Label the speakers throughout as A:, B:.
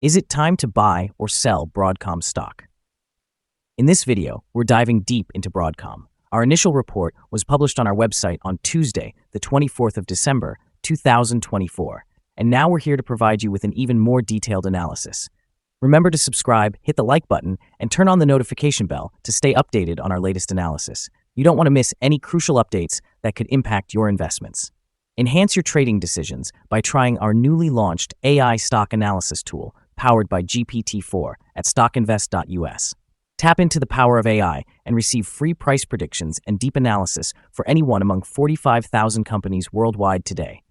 A: Is it time to buy or sell Broadcom stock? In this video, we're diving deep into Broadcom. Our initial report was published on our website on Tuesday, the 24th of December, 2024, and now we're here to provide you with an even more detailed analysis. Remember to subscribe, hit the like button, and turn on the notification bell to stay updated on our latest analysis. You don't want to miss any crucial updates that could impact your investments. Enhance your trading decisions by trying our newly launched AI stock analysis tool powered by GPT-4 at StockInvest.us. Tap into the power of AI and receive free price predictions and deep analysis for anyone among 45,000 companies worldwide today.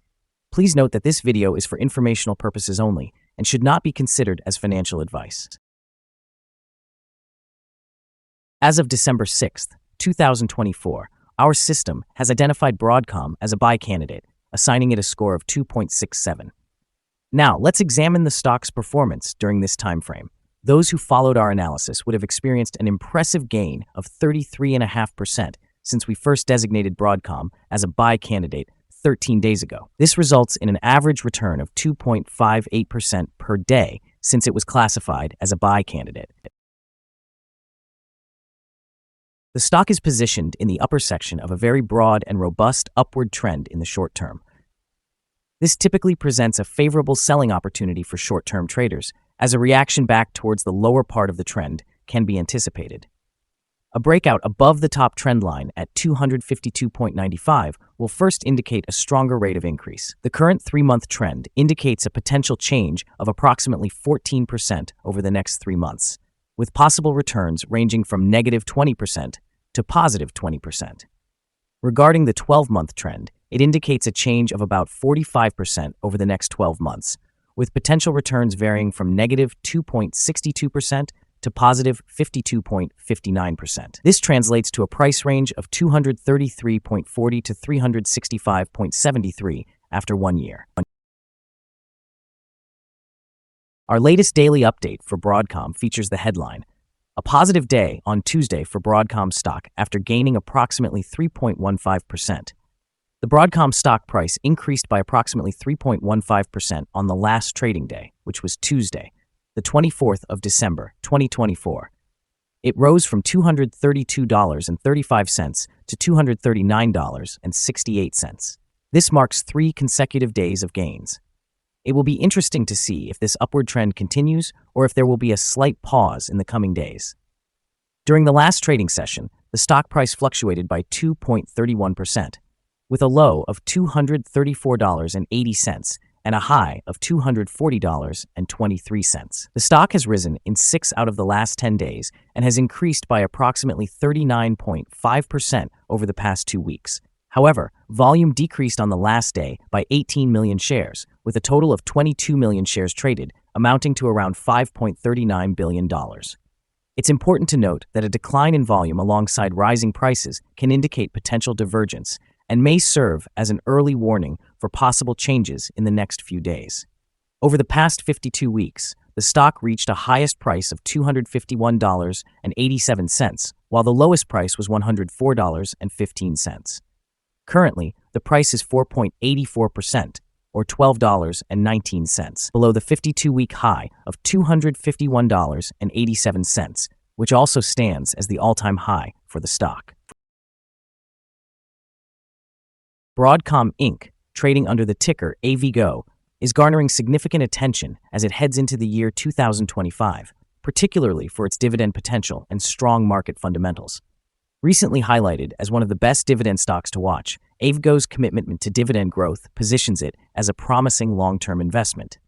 A: Please note that this video is for informational purposes only and should not be considered as financial advice. As of December 6th, 2024, our system has identified Broadcom as a buy candidate, assigning it a score of 2.67. Now, let's examine the stock's performance during this time frame. Those who followed our analysis would have experienced an impressive gain of 33.5% since we first designated Broadcom as a buy candidate 13 days ago. This results in an average return of 2.58% per day since it was classified as a buy candidate. The stock is positioned in the upper section of a very broad and robust upward trend in the short term. This typically presents a favorable selling opportunity for short-term traders, as a reaction back towards the lower part of the trend can be anticipated. A breakout above the top trend line at 252.95 will first indicate a stronger rate of increase. The current 3-month trend indicates a potential change of approximately 14% over the next 3 months, with possible returns ranging from negative 20% to positive 20%. Regarding the 12-month trend, it indicates a change of about 45% over the next 12 months, with potential returns varying from negative 2.62% to positive 52.59%. This translates to a price range of 233.40 to 365.73 after 1 year. Our latest daily update for Broadcom features the headline, "A positive day on Tuesday for Broadcom stock after gaining approximately 3.15%. The Broadcom stock price increased by approximately 3.15% on the last trading day, which was Tuesday, the 24th of December, 2024. It rose from $232.35 to $239.68. This marks 3 consecutive days of gains. It will be interesting to see if this upward trend continues or if there will be a slight pause in the coming days. During the last trading session, the stock price fluctuated by 2.31%, with a low of $234.80 and a high of $240.23. The stock has risen in 6 out of the last 10 days and has increased by approximately 39.5% over the past 2 weeks. However, volume decreased on the last day by 18 million shares, with a total of 22 million shares traded, amounting to around $5.39 billion. It's important to note that a decline in volume alongside rising prices can indicate potential divergence and may serve as an early warning for possible changes in the next few days. Over the past 52 weeks, the stock reached a highest price of $251.87, while the lowest price was $104.15. Currently, the price is 4.84%, or $12.19, below the 52-week high of $251.87, which also stands as the all-time high for the stock. Broadcom Inc., trading under the ticker AVGO, is garnering significant attention as it heads into the year 2025, particularly for its dividend potential and strong market fundamentals. Recently highlighted as one of the best dividend stocks to watch, AVGO's commitment to dividend growth positions it as a promising long-term investment.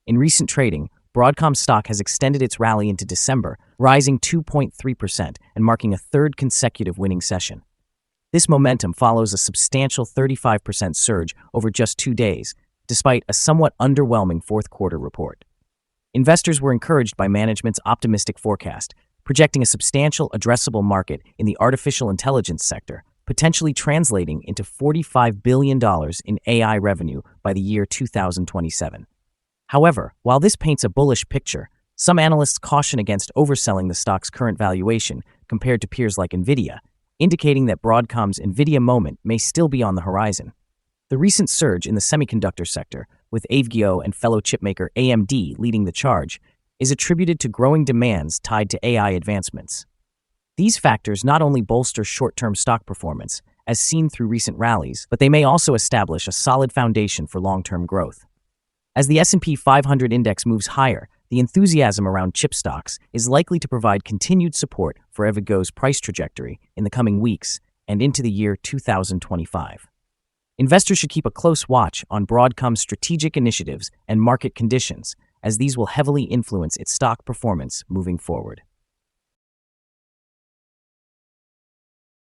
A: In recent trading, Broadcom stock has extended its rally into December, rising 2.3% and marking a 3rd consecutive winning session. This momentum follows a substantial 35% surge over just 2 days, despite a somewhat underwhelming 4th quarter report. Investors were encouraged by management's optimistic forecast, projecting a substantial addressable market in the artificial intelligence sector, potentially translating into $45 billion in AI revenue by the year 2027. However, while this paints a bullish picture, some analysts caution against overselling the stock's current valuation compared to peers like NVIDIA, indicating that Broadcom's NVIDIA moment may still be on the horizon. The recent surge in the semiconductor sector, with AVGO and fellow chipmaker AMD leading the charge, is attributed to growing demands tied to AI advancements. These factors not only bolster short-term stock performance, as seen through recent rallies, but they may also establish a solid foundation for long-term growth. As the S&P 500 index moves higher, the enthusiasm around chip stocks is likely to provide continued support for AVGO's price trajectory in the coming weeks and into the year 2025. Investors should keep a close watch on Broadcom's strategic initiatives and market conditions, as these will heavily influence its stock performance moving forward.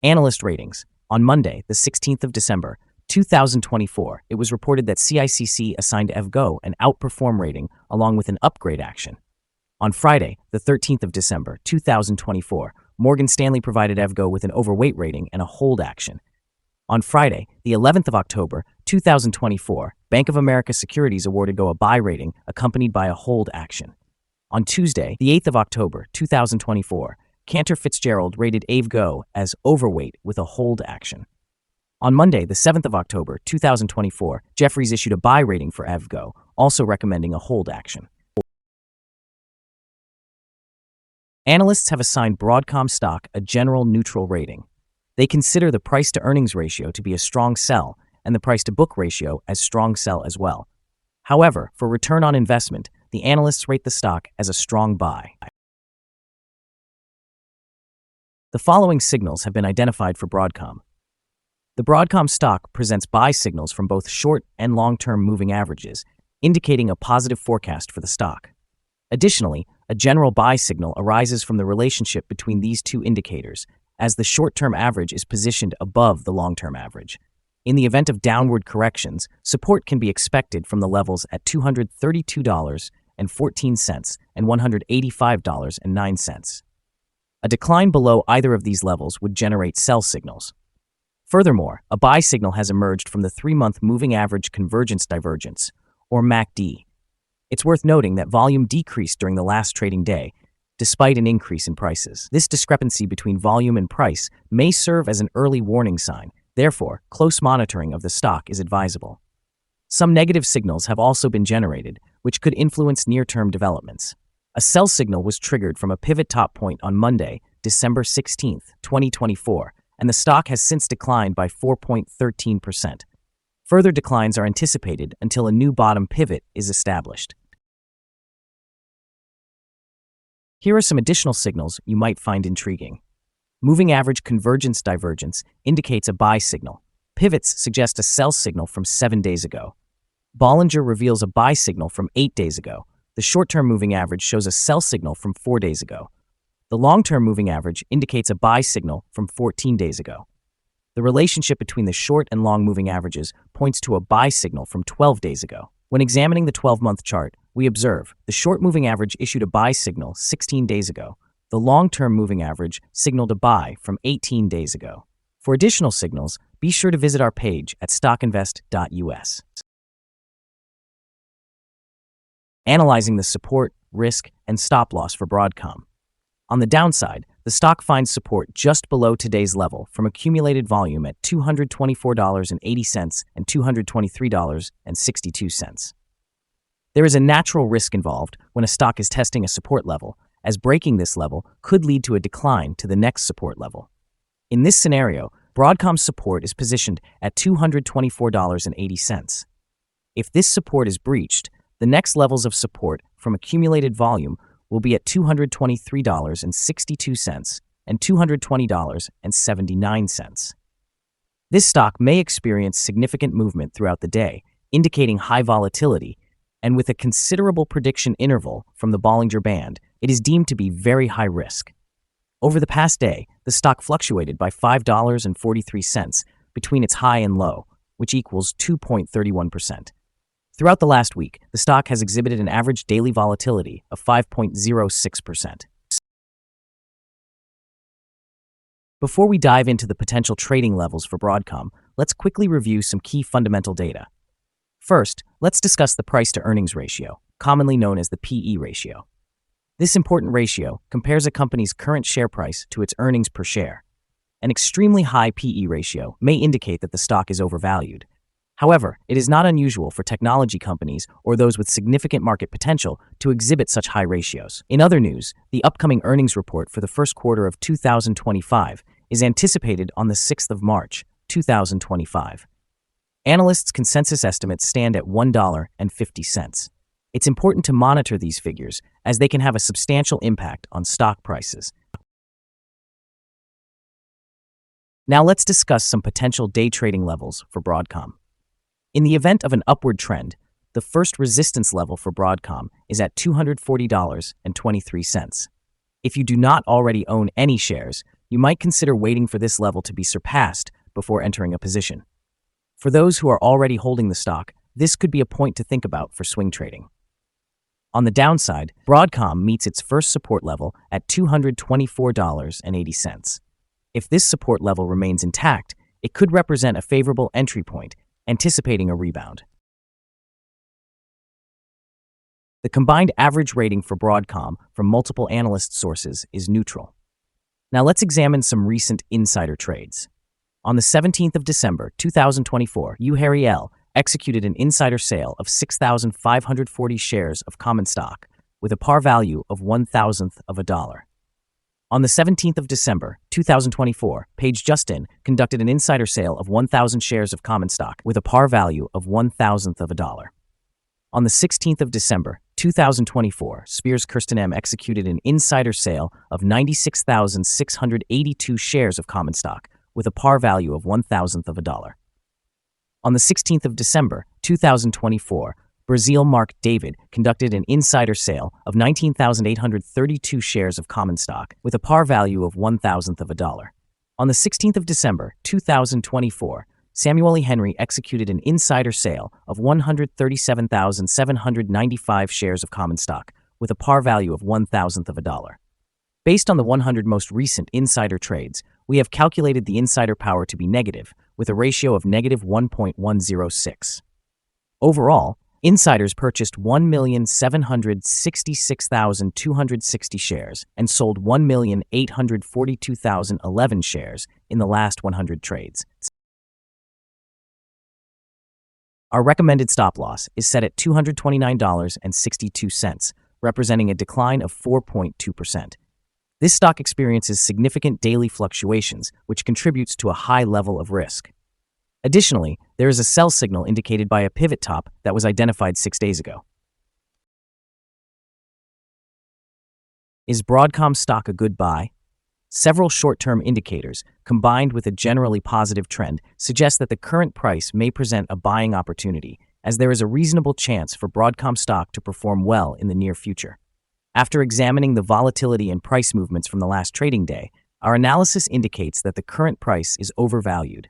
A: Analyst ratings. On Monday, the 16th of December, 2024, it was reported that CICC assigned AVGO an outperform rating along with an upgrade action. On Friday, the 13th of December, 2024, Morgan Stanley provided AVGO with an overweight rating and a hold action. On Friday, the 11th of October, 2024, Bank of America Securities awarded AVGO a buy rating accompanied by a hold action. On Tuesday, the 8th of October, 2024, Cantor Fitzgerald rated AVGO as overweight with a hold action. On Monday, the 7th of October, 2024, Jefferies issued a buy rating for AVGO, also recommending a hold action. Analysts have assigned Broadcom stock a general neutral rating. They consider the price-to-earnings ratio to be a strong sell and the price-to-book ratio as strong sell as well. However, for return on investment, the analysts rate the stock as a strong buy. The following signals have been identified for Broadcom. The Broadcom stock presents buy signals from both short and long-term moving averages, indicating a positive forecast for the stock. Additionally, a general buy signal arises from the relationship between these two indicators, as the short-term average is positioned above the long-term average. In the event of downward corrections, support can be expected from the levels at $232.14 and $185.09. A decline below either of these levels would generate sell signals. Furthermore, a buy signal has emerged from the 3-month moving average convergence divergence, or MACD. It's worth noting that volume decreased during the last trading day, despite an increase in prices. This discrepancy between volume and price may serve as an early warning sign. Therefore, close monitoring of the stock is advisable. Some negative signals have also been generated, which could influence near-term developments. A sell signal was triggered from a pivot top point on Monday, December 16, 2024, and the stock has since declined by 4.13%. Further declines are anticipated until a new bottom pivot is established. Here are some additional signals you might find intriguing. Moving average convergence divergence indicates a buy signal. Pivots suggest a sell signal from 7 days ago. Bollinger reveals a buy signal from 8 days ago. The short-term moving average shows a sell signal from 4 days ago. The long-term moving average indicates a buy signal from 14 days ago. The relationship between the short and long moving averages points to a buy signal from 12 days ago. When examining the 12-month chart, we observe the short moving average issued a buy signal 16 days ago. The long-term moving average signaled a buy from 18 days ago. For additional signals, be sure to visit our page at StockInvest.us. Analyzing the support, risk, and stop loss for Broadcom. On the downside, the stock finds support just below today's level from accumulated volume at $224.80 and $223.62. There is a natural risk involved when a stock is testing a support level, as breaking this level could lead to a decline to the next support level. In this scenario, Broadcom's support is positioned at $224.80. If this support is breached, the next levels of support from accumulated volume will be at $223.62 and $220.79. This stock may experience significant movement throughout the day, indicating high volatility, and with a considerable prediction interval from the Bollinger Band, it is deemed to be very high risk. Over the past day, the stock fluctuated by $5.43 between its high and low, which equals 2.31%. Throughout the last week, the stock has exhibited an average daily volatility of 5.06%. Before we dive into the potential trading levels for Broadcom, let's quickly review some key fundamental data. First, let's discuss the price-to-earnings ratio, commonly known as the PE ratio. This important ratio compares a company's current share price to its earnings per share. An extremely high PE ratio may indicate that the stock is overvalued. However, it is not unusual for technology companies or those with significant market potential to exhibit such high ratios. In other news, the upcoming earnings report for the first quarter of 2025 is anticipated on the 6th of March, 2025. Analysts' consensus estimates stand at $1.50. It's important to monitor these figures as they can have a substantial impact on stock prices. Now let's discuss some potential day trading levels for Broadcom. In the event of an upward trend, the first resistance level for Broadcom is at $240.23. If you do not already own any shares, you might consider waiting for this level to be surpassed before entering a position. For those who are already holding the stock, this could be a point to think about for swing trading. On the downside, Broadcom meets its first support level at $224.80. If this support level remains intact, it could represent a favorable entry point, anticipating a rebound. The combined average rating for Broadcom from multiple analyst sources is neutral. Now let's examine some recent insider trades. On the 17th of December, 2024, UHariel executed an insider sale of 6,540 shares of common stock with a par value of $0.001. On the 17th of December, 2024, Page Justin conducted an insider sale of 1,000 shares of common stock with a par value of $0.001. On the 16th of December, 2024, Spears Kirsten M. executed an insider sale of 96,682 shares of common stock with a par value of $0.001. On the 16th of December, 2024, Brazil Mark David conducted an insider sale of 19,832 shares of common stock with a par value of $0.001. On the 16th of December, 2024, Samuel E. Henry executed an insider sale of 137,795 shares of common stock with a par value of $0.001. Based on the 100 most recent insider trades, we have calculated the insider power to be negative, with a ratio of negative 1.106. Overall, insiders purchased 1,766,260 shares and sold 1,842,011 shares in the last 100 trades. Our recommended stop loss is set at $229.62, representing a decline of 4.2%. This stock experiences significant daily fluctuations, which contributes to a high level of risk. Additionally, there is a sell signal indicated by a pivot top that was identified 6 days ago. Is Broadcom stock a good buy? Several short-term indicators, combined with a generally positive trend, suggest that the current price may present a buying opportunity, as there is a reasonable chance for Broadcom stock to perform well in the near future. After examining the volatility and price movements from the last trading day, our analysis indicates that the current price is overvalued.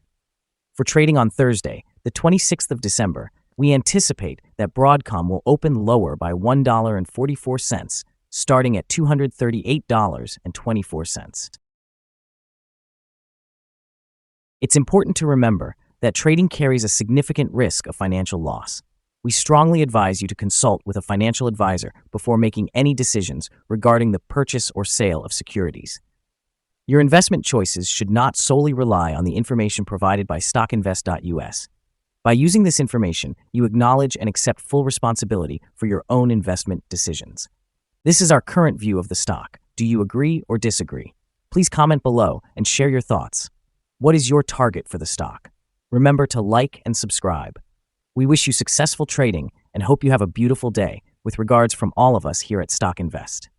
A: For trading on Thursday, the 26th of December, we anticipate that Broadcom will open lower by $1.44, starting at $238.24. It's important to remember that trading carries a significant risk of financial loss. We strongly advise you to consult with a financial advisor before making any decisions regarding the purchase or sale of securities. Your investment choices should not solely rely on the information provided by StockInvest.us. By using this information, you acknowledge and accept full responsibility for your own investment decisions. This is our current view of the stock. Do you agree or disagree? Please comment below and share your thoughts. What is your target for the stock? Remember to like and subscribe. We wish you successful trading and hope you have a beautiful day. With regards from all of us here at Stock Invest.